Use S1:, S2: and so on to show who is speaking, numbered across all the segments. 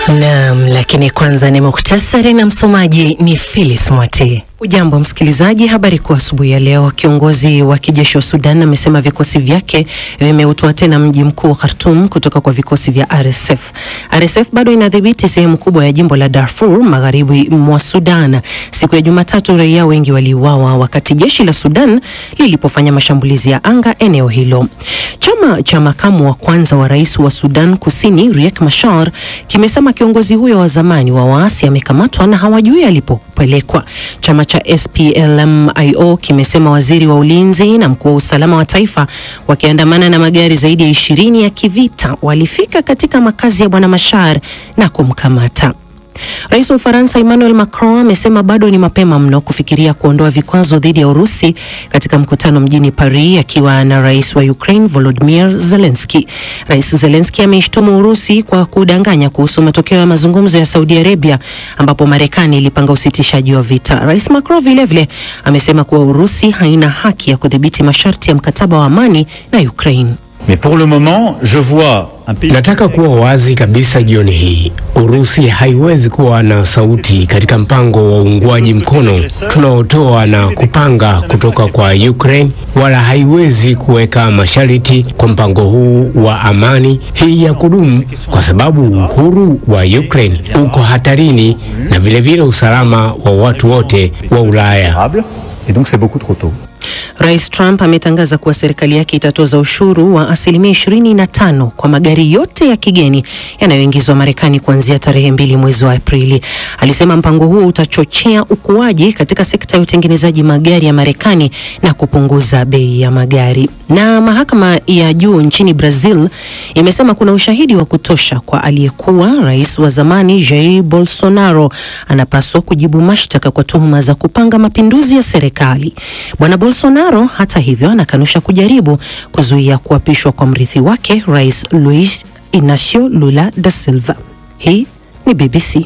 S1: Naam, lakini kwanza ni mukhtasari na msomaji ni Phyllis Mwate. Ujambo msikilizaji, habari kwa asubuhi ya leo. Kiongozi wa kijeshi wa Sudan amesema vikosi vyake vimeutoa tena mji mkuu Khartoum kutoka kwa vikosi vya RSF. RSF bado inadhibiti sehemu kubwa ya jimbo la Darfur magharibi mwa Sudan. Siku ya Jumatatu raia wengi waliuawa wakati jeshi la Sudan lilipofanya mashambulizi ya anga eneo hilo. Chama cha makamu wa kwanza wa rais wa Sudan Kusini Riek Machar kimesema kiongozi huyo wa zamani wa waasi amekamatwa na hawajui alipopelekwa. Chama cha SPLM-IO kimesema waziri wa ulinzi na mkuu wa usalama wa taifa wakiandamana na magari zaidi ya 20 ya kivita walifika katika makazi ya bwana Machar na kumkamata. Rais wa Ufaransa Emmanuel Macron amesema bado ni mapema mno kufikiria kuondoa vikwazo dhidi ya Urusi katika mkutano mjini Paris akiwa na rais wa Ukraine Volodymyr Zelensky. Rais Zelensky ameishtumu Urusi kwa kudanganya kuhusu matokeo ya mazungumzo ya Saudi Arabia ambapo Marekani ilipanga usitishaji wa vita. Rais Macron vilevile amesema kuwa Urusi haina haki ya kudhibiti masharti ya mkataba wa amani na Ukraine.
S2: Mais pour le moment, je vois un pays...
S3: Nataka kuwa wazi kabisa jioni hii. Urusi haiwezi kuwa na sauti katika mpango wa uungwaji mkono tunaotoa na kupanga kutoka kwa Ukraine, wala haiwezi kuweka masharti kwa mpango huu wa amani hii ya kudumu, kwa sababu uhuru wa Ukraine uko hatarini na vilevile usalama wa watu wote wa Ulaya.
S2: Et donc c'est beaucoup trop tôt.
S1: Rais Trump ametangaza kuwa serikali yake itatoza ushuru wa 25% kwa magari yote ya kigeni yanayoingizwa Marekani kuanzia tarehe 2 mwezi wa Aprili. Alisema mpango huo utachochea ukuaji katika sekta ya utengenezaji magari ya Marekani na kupunguza bei ya magari. Na mahakama ya juu nchini Brazil imesema kuna ushahidi wa kutosha kwa aliyekuwa rais wa zamani Jair Bolsonaro anapaswa kujibu mashtaka kwa tuhuma za kupanga mapinduzi ya serikali. Bwana Bolsonaro hata hivyo anakanusha kujaribu kuzuia kuapishwa kwa mrithi wake Rais Luiz Inacio Lula da Silva. Hii ni BBC.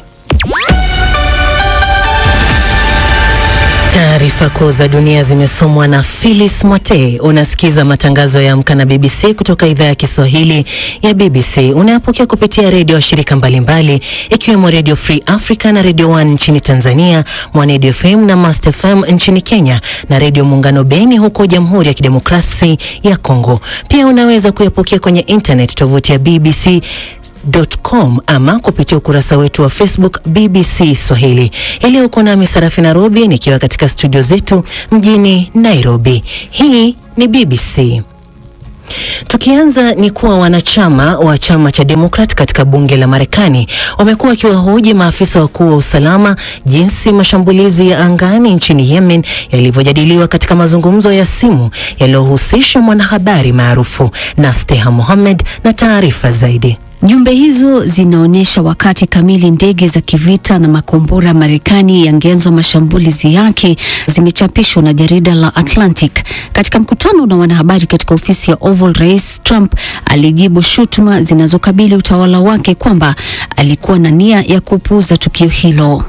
S1: Taarifa kuu za dunia zimesomwa na Phyllis Mwate. Unasikiza matangazo ya Amka na BBC kutoka idhaa ya Kiswahili ya BBC. Unayapokea kupitia redio shirika mbalimbali ikiwemo Radio Free Africa na Radio 1 nchini Tanzania, Mwanedio FM na Master FM nchini Kenya na Radio Muungano Beni huko Jamhuri ya Kidemokrasi ya Kongo. Pia unaweza kuyapokea kwenye internet tovuti ya bbc.com ama kupitia ukurasa wetu wa Facebook BBC Swahili. Ili uko nami Sarafina Robi nikiwa katika studio zetu mjini Nairobi. Hii ni BBC. Tukianza ni kuwa wanachama wa chama cha Democrat katika bunge la Marekani wamekuwa wakiwahoji maafisa wakuu wa usalama jinsi mashambulizi ya angani nchini Yemen yalivyojadiliwa katika mazungumzo ya simu yaliyohusisha mwanahabari maarufu Nasteha Mohammed na taarifa zaidi.
S4: Jumbe hizo zinaonyesha wakati kamili ndege za kivita na makombora ya Marekani yangeanza mashambulizi yake, zimechapishwa na jarida la Atlantic. Katika mkutano na wanahabari katika ofisi ya Oval, Rais Trump alijibu shutuma zinazokabili utawala wake kwamba alikuwa na nia ya kupuuza tukio hilo.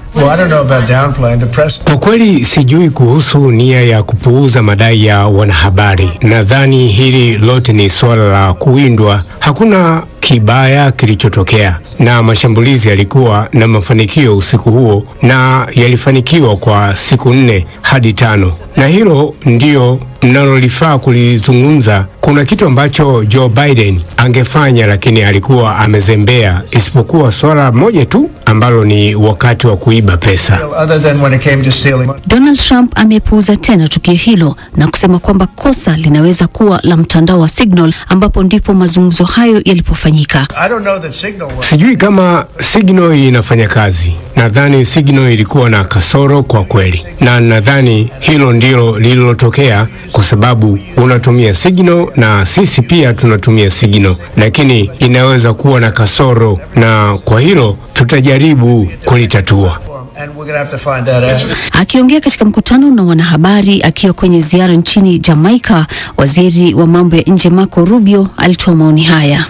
S3: Kwa kweli sijui kuhusu nia ya kupuuza madai ya wanahabari. Nadhani hili lote ni swala la kuwindwa. Hakuna kibaya kilichotokea na mashambulizi yalikuwa na mafanikio usiku huo na yalifanikiwa kwa siku 4 hadi 5, na hilo ndio mnalolifaa kulizungumza. Kuna kitu ambacho Joe Biden angefanya lakini alikuwa amezembea, isipokuwa swala moja tu ambalo ni wakati wa kuiba pesa.
S4: Donald Trump amepuuza tena tukio hilo na kusema kwamba kosa linaweza kuwa la mtandao wa Signal ambapo ndipo mazungumzo hayo yalipofanyika.
S3: Sijui kama Signal inafanya kazi. Nadhani Signal ilikuwa na kasoro kwa kweli, na nadhani hilo ndilo lililotokea kwa sababu unatumia Signal na sisi pia tunatumia Signal, lakini inaweza kuwa na kasoro na kwa hilo tutajaribu kulitatua.
S4: Akiongea katika mkutano na wanahabari akiwa kwenye ziara nchini Jamaica, waziri wa mambo ya nje Marco Rubio alitoa maoni haya.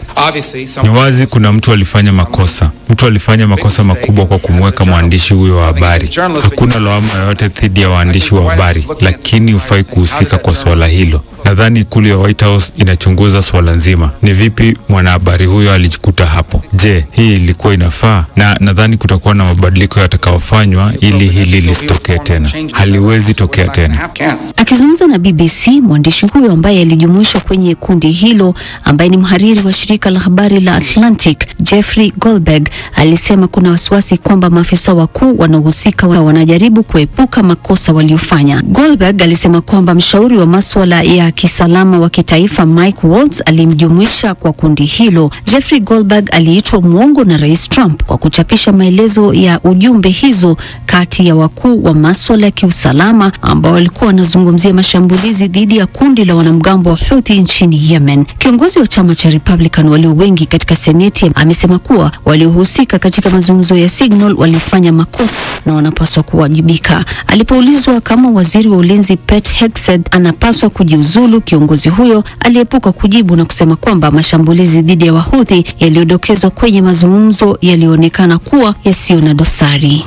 S5: Ni wazi kuna mtu alifanya makosa. Mtu alifanya makosa makubwa kwa kumweka mwandishi huyo wa habari. Hakuna lawama yoyote dhidi ya waandishi wa habari, lakini hufai kuhusika kwa swala hilo. Nadhani ikulu ya White House inachunguza swala nzima. Ni vipi mwanahabari huyo alijikuta hapo? Je, hii ilikuwa inafaa? Na nadhani kutakuwa na mabadiliko yatakayofanywa ili hili lisitokee tena. Haliwezi tokea tena.
S4: Akizungumza na BBC, mwandishi huyo ambaye alijumuishwa kwenye kundi hilo, ambaye ni mhariri wa shirika la habari la Atlantic, Jeffrey Goldberg, alisema kuna wasiwasi kwamba maafisa wakuu wanaohusika wanajaribu kuepuka makosa waliofanya. Goldberg alisema kwamba mshauri wa masuala ya kisalama wa kitaifa Mike Waltz alimjumuisha kwa kundi hilo. Jeffrey Goldberg aliitwa muongo na Rais Trump kwa kuchapisha maelezo ya ujumbe hizo kati ya wakuu wa masuala ya kiusalama ambao walikuwa wanazungumzia mashambulizi dhidi ya kundi la wanamgambo wa Houthi nchini Yemen. Kiongozi wa chama cha Republican walio wengi katika Seneti amesema kuwa waliohusika katika mazungumzo ya Signal walifanya makosa na wanapaswa kuwajibika. Alipoulizwa kama waziri wa ulinzi Pete Hegseth anapaswa kujiuzulu, kiongozi huyo aliepuka kujibu na kusema kwamba mashambulizi dhidi ya Wahouthi yaliyodokezwa kwenye mazungumzo yalionekana kuwa yasiyo na dosari.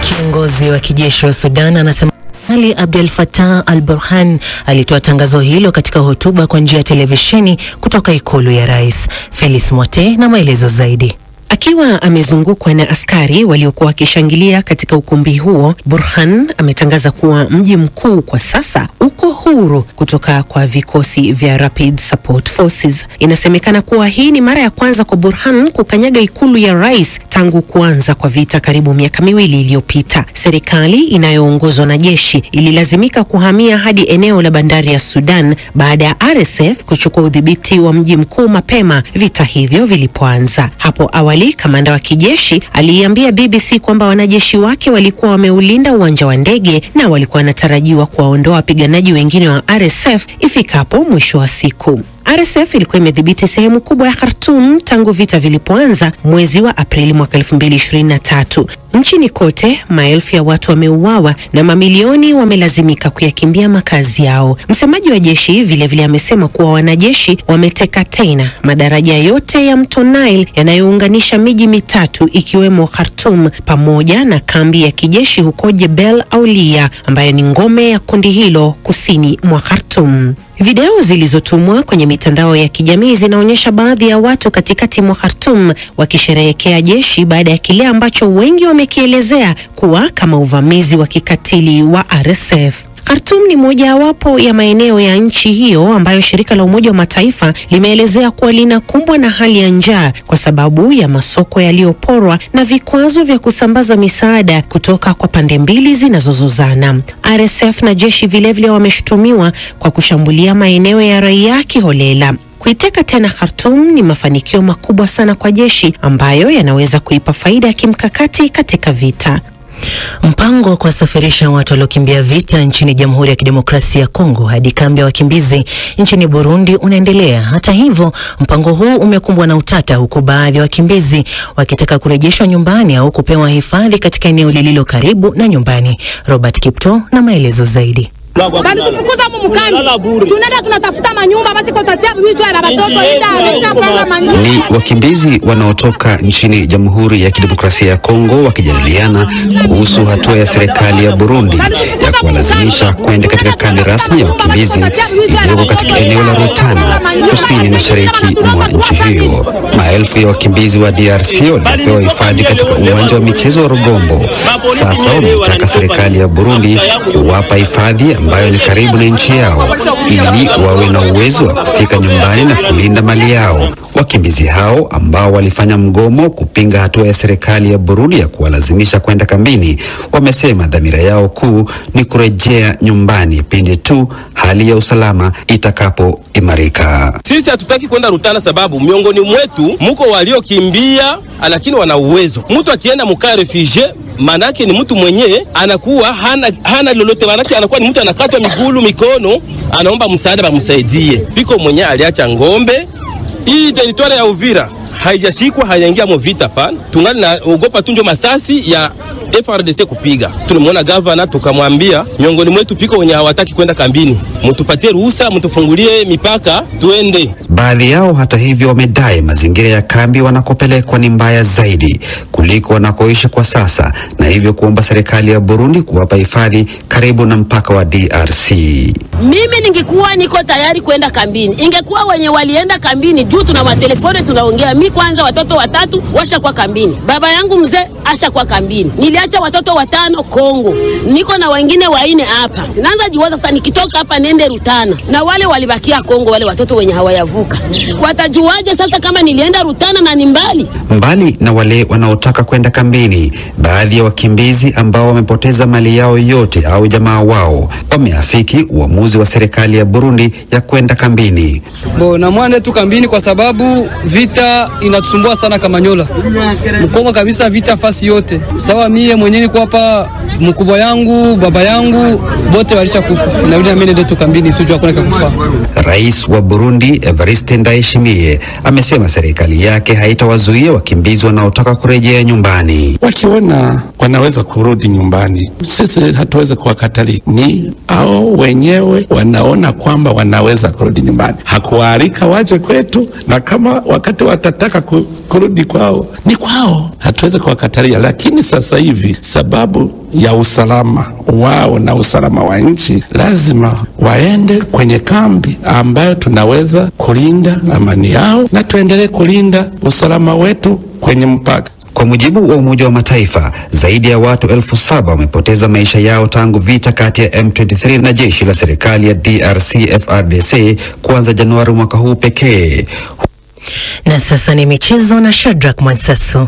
S1: Kiongozi wa kijeshi wa Sudan anasema Ali Abdel Fattah al-Burhan alitoa tangazo hilo katika hotuba kwa njia ya televisheni kutoka ikulu ya rais. Felix Mote na maelezo zaidi. Akiwa amezungukwa na askari waliokuwa wakishangilia katika ukumbi huo, Burhan ametangaza kuwa mji mkuu kwa sasa uko huru kutoka kwa vikosi vya Rapid Support Forces. Inasemekana kuwa hii ni mara ya kwanza kwa Burhan kukanyaga ikulu ya rais tangu kuanza kwa vita karibu miaka miwili iliyopita. Serikali inayoongozwa na jeshi ililazimika kuhamia hadi eneo la bandari ya Sudan baada ya RSF kuchukua udhibiti wa mji mkuu mapema vita hivyo vilipoanza. Hapo awali kamanda wa kijeshi aliambia BBC kwamba wanajeshi wake walikuwa wameulinda uwanja wa ndege na walikuwa wanatarajiwa kuwaondoa wapiganaji wengine wa RSF ifikapo mwisho wa siku. RSF ilikuwa imedhibiti sehemu kubwa ya Khartoum tangu vita vilipoanza mwezi wa Aprili mwaka 2023. Nchini kote, maelfu ya watu wameuawa na mamilioni wamelazimika kuyakimbia makazi yao. Msemaji wa jeshi vile amesema kuwa wanajeshi wameteka tena madaraja yote ya mto Nile yanayounganisha miji mitatu ikiwemo Khartoum pamoja na kambi ya kijeshi huko Jebel Aulia ambayo ni ngome ya kundi hilo kusini mwa Khartoum. Video zilizotumwa kwenye mitandao ya kijamii zinaonyesha baadhi ya watu katikati mwa Khartoum wakisherehekea jeshi baada ya kile ambacho wengi wamekielezea kuwa kama uvamizi wa kikatili wa RSF. Khartoum ni mojawapo ya maeneo ya nchi hiyo ambayo shirika la Umoja wa Mataifa limeelezea kuwa linakumbwa na hali ya njaa kwa sababu ya masoko yaliyoporwa na vikwazo vya kusambaza misaada kutoka kwa pande mbili zinazozozana. RSF na jeshi vilevile wameshutumiwa kwa kushambulia maeneo ya raia kiholela. Kuiteka tena Khartoum ni mafanikio makubwa sana kwa jeshi ambayo yanaweza kuipa faida ya kimkakati katika vita. Mpango wa kuwasafirisha watu waliokimbia vita nchini Jamhuri ya Kidemokrasia ya Kongo hadi kambi ya wakimbizi nchini Burundi unaendelea. Hata hivyo, mpango huu umekumbwa na utata, huku baadhi ya wakimbizi wakitaka kurejeshwa nyumbani au kupewa hifadhi katika eneo lililo karibu na nyumbani. Robert Kipto na maelezo zaidi.
S6: Bali tufukuza mumukani. Tunaenda tunatafuta manyumba basi kwa tatia vitu ya watoto
S7: Ni wakimbizi wanaotoka nchini Jamhuri ya Kidemokrasia ya Kongo wakijadiliana kuhusu hatua ya serikali ya Burundi ya kuwalazimisha kwenda katika kambi rasmi ya wakimbizi iliyoko katika eneo la Rutana kusini mashariki mwa nchi hiyo. Maelfu ya wakimbizi wa DRC walipewa hifadhi katika uwanja wa michezo wa Rugombo. Sasa wametaka serikali ya Burundi kuwapa hifadhi ambayo ni karibu na nchi yao ili wawe na uwezo wa kufika nyumbani na kulinda mali yao. Wakimbizi hao ambao walifanya mgomo kupinga hatua ya serikali ya Burundi ya kuwalazimisha kwenda kambini, wamesema dhamira yao kuu ni kurejea nyumbani pindi tu hali ya usalama itakapoimarika.
S8: Sisi hatutaki kwenda Rutana sababu miongoni mwetu muko waliokimbia lakini wana uwezo. Mtu akienda mkaa refugee manake ni mtu mwenye anakuwa hana lolote, manake anakuwa ni mtu anakatwa miguu mikono, anaomba msaada bamsaidie. Biko mwenye aliacha ngombe. Hii territoire ya Uvira haijashikwa, hayaingia mo vita pana. Tungali na ogopa tunjo masasi ya FRDC kupiga. Tulimwona governor tukamwambia miongoni mwetu piko wenye hawataki kwenda kambini, mtupatie ruhusa, mtufungulie mipaka tuende.
S7: Baadhi yao hata hivyo wamedai mazingira ya kambi wanakopelekwa ni mbaya zaidi kuliko wanakoishi kwa sasa, na hivyo kuomba serikali ya Burundi kuwapa hifadhi karibu na mpaka wa DRC.
S9: Mimi ningekuwa niko tayari kwenda kambini, ingekuwa wenye walienda kambini juu tuna matelefoni tunaongea. Mimi kwanza watoto 3 washa kwa kambini, baba yangu mzee asha kwa kambini, niliacha watoto 5 Kongo, niko na wengine 4 hapa. Naanza jiwaza sasa nikitoka hapa nende Rutana, na wale walibakia Kongo, wale watoto wenye hawayavuka watajuaje sasa kama nilienda Rutana na ni mbali?
S7: Mbali na wale wanaotaka kwenda kambini, baadhi ya wakimbizi ambao wamepoteza mali yao yote au jamaa wao wameafiki uamuzi wa serikali ya Burundi ya kwenda kambini.
S10: Na mwende tu kambini kwa sababu vita inatusumbua sana Kamanyola. Mkongo kabisa vita fasi yote. Sawa mie mwenyewe kwa hapa, mkubwa yangu, baba yangu, bote walisha kufa. Inabidi mimi nende tu kambini tu jua kuna kufa.
S7: Rais wa Burundi Evariste Ndayishimiye amesema serikali yake haitawazuia wakimbizi wanaotaka kurejea nyumbani.
S11: Wakiona wanaweza kurudi nyumbani, sisi hatuwezi kuwakatalia. Ni hao wenyewe wanaona kwamba wanaweza kurudi nyumbani. Hakuwaalika waje kwetu, na kama wakati watataka kurudi kwao ni kwao, hatuwezi kuwakatalia. Lakini sasa hivi sababu ya usalama wao na usalama wa nchi, lazima waende kwenye kambi ambayo tunaweza kulinda amani yao na tuendelee kulinda usalama wetu kwenye mpaka.
S7: Kwa mujibu wa Umoja wa Mataifa, zaidi ya watu 7,000 wamepoteza maisha yao tangu vita kati ya M23 na jeshi la serikali ya DRC FRDC kuanza Januari mwaka huu pekee.
S1: Na sasa ni michezo na Shadrack Mwansasu.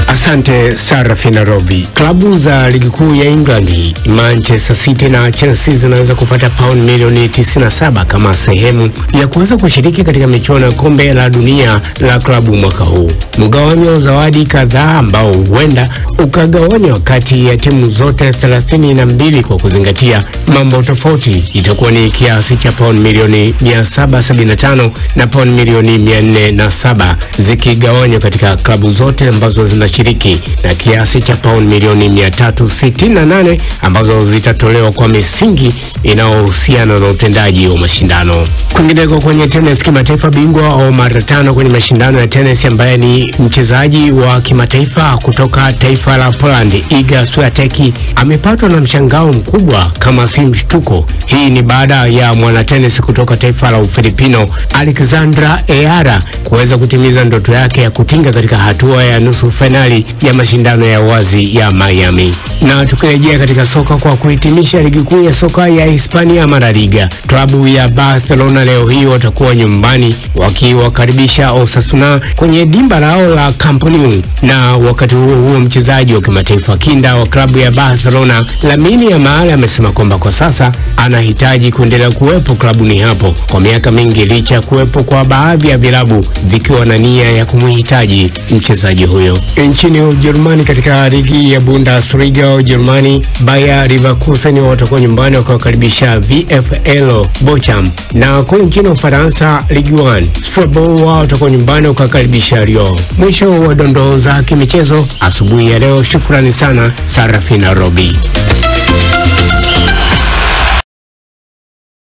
S3: Asante Sarafina Robi. Klabu za ligi kuu ya England, Manchester City na Chelsea zinaweza kupata pound milioni 97 kama sehemu ya kuweza kushiriki katika michuano ya kombe la dunia la klabu mwaka huu. Mgawanyo wa zawadi kadhaa ambao huenda ukagawanywa kati ya timu zote 32 kwa kuzingatia mambo tofauti itakuwa ni kiasi cha pound milioni 775 na pound milioni 407 zikigawanywa katika klabu zote ambazo zinashiriki, na kiasi cha pound milioni 368 ambazo zitatolewa kwa misingi inayohusiana na utendaji wa mashindano. Kwingineko kwenye tennis kimataifa, bingwa wa mara 5 kwenye mashindano ya tennis ambaye ni mchezaji wa kimataifa kutoka taifa la Poland, Iga Swiatek amepatwa na mshangao mkubwa kama si mshtuko. Hii ni baada ya mwanatennis kutoka taifa la Ufilipino Alexandra Eara kuweza kutimiza ndoto yake ya kutinga katika hatua ya nusu finali ya mashindano ya wazi ya Miami. Na tukirejea katika soka, kwa kuhitimisha ligi kuu ya soka ya Hispania La Liga, klabu ya Barcelona leo hii watakuwa nyumbani wakiwakaribisha Osasuna kwenye dimba lao la Camp Nou. Na wakati huo mchezaji wa kimataifa kinda wa klabu ya Barcelona Lamine Yamal amesema kwamba kwa sasa anahitaji kuendelea kuwepo klabuni hapo kwa miaka mingi, licha ya kuwepo kwa baadhi ya vilabu vikiwa na nia ya kumhitaji mchezaji huyo. Nchini Ujerumani, katika ligi ya Bundesliga Ujerumani, Bayer Leverkusen watakuwa nyumbani wakiwakaribisha VfL Bochum, na kule nchini Ufaransa Ligue 1 Strasbourg watakuwa nyumbani wakiwakaribisha Lyon. Mwisho wa dondoo za kimichezo asubuhi ya leo. Shukrani sana Sarafina Robi.